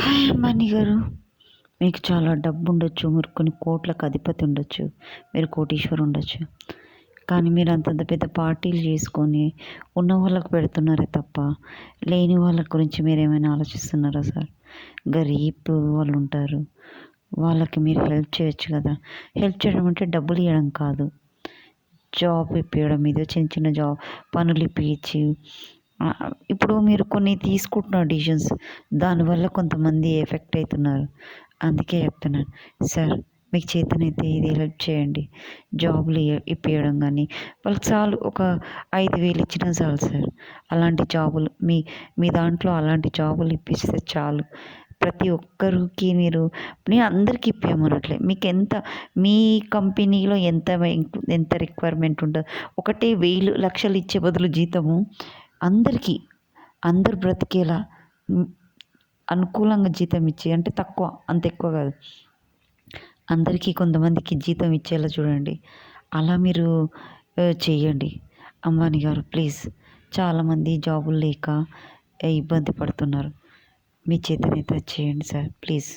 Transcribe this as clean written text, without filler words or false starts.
Hi Ambani గారు, మీకు చాలా డబ్బు ఉండొచ్చు, మీరు కొన్ని కోట్లకు అధిపతి ఉండొచ్చు, మీరు కోటీశ్వరు ఉండొచ్చు. కానీ మీరు అంతంత పెద్ద పార్టీలు చేసుకొని ఉన్న వాళ్ళకు పెడుతున్నారే తప్ప లేని వాళ్ళ గురించి మీరు ఏమైనా ఆలోచిస్తున్నారా సార్? గరీబ్ వాళ్ళు ఉంటారు, వాళ్ళకి మీరు హెల్ప్ చేయొచ్చు కదా. హెల్ప్ చేయడం అంటే డబ్బులు ఇవ్వడం కాదు, జాబ్ ఇప్పించడం, ఏదో చిన్న చిన్న జాబ్ పనులు ఇప్పించి. ఇప్పుడు మీరు కొన్ని తీసుకుంటున్నారు డిసిషన్స్, దానివల్ల కొంతమంది ఎఫెక్ట్ అవుతున్నారు. అందుకే చెప్తున్నాను సార్, మీకు చేతనైతే ఇది హెల్ప్ చేయండి. జాబులు ఇప్పించడం కానీ వాళ్ళకి చాలు, ఒక 5,000 ఇచ్చినా చాలు సార్. అలాంటి జాబులు మీ మీ దాంట్లో అలాంటి జాబులు ఇప్పిస్తే చాలు. ప్రతి ఒక్కరికి నేను అందరికీ ఇప్పించమనట్లే, మీకు ఎంత మీ కంపెనీలో ఎంత రిక్వైర్మెంట్ ఉంటుందో, ఒకటే 1,000 లక్షలు ఇచ్చే బదులు జీతము అందరికీ, అందరు బ్రతికేలా అనుకూలంగా జీతం ఇచ్చి, అంటే తక్కువ అంత ఎక్కువ కాదు, అందరికీ కొంతమందికి జీతం ఇచ్చేలా చూడండి. అలా మీరు చేయండి అంబానీ గారు, ప్లీజ్. చాలామంది జాబులు లేక ఇబ్బంది పడుతున్నారు, మీ చేతనైతే చేయండి సార్, ప్లీజ్.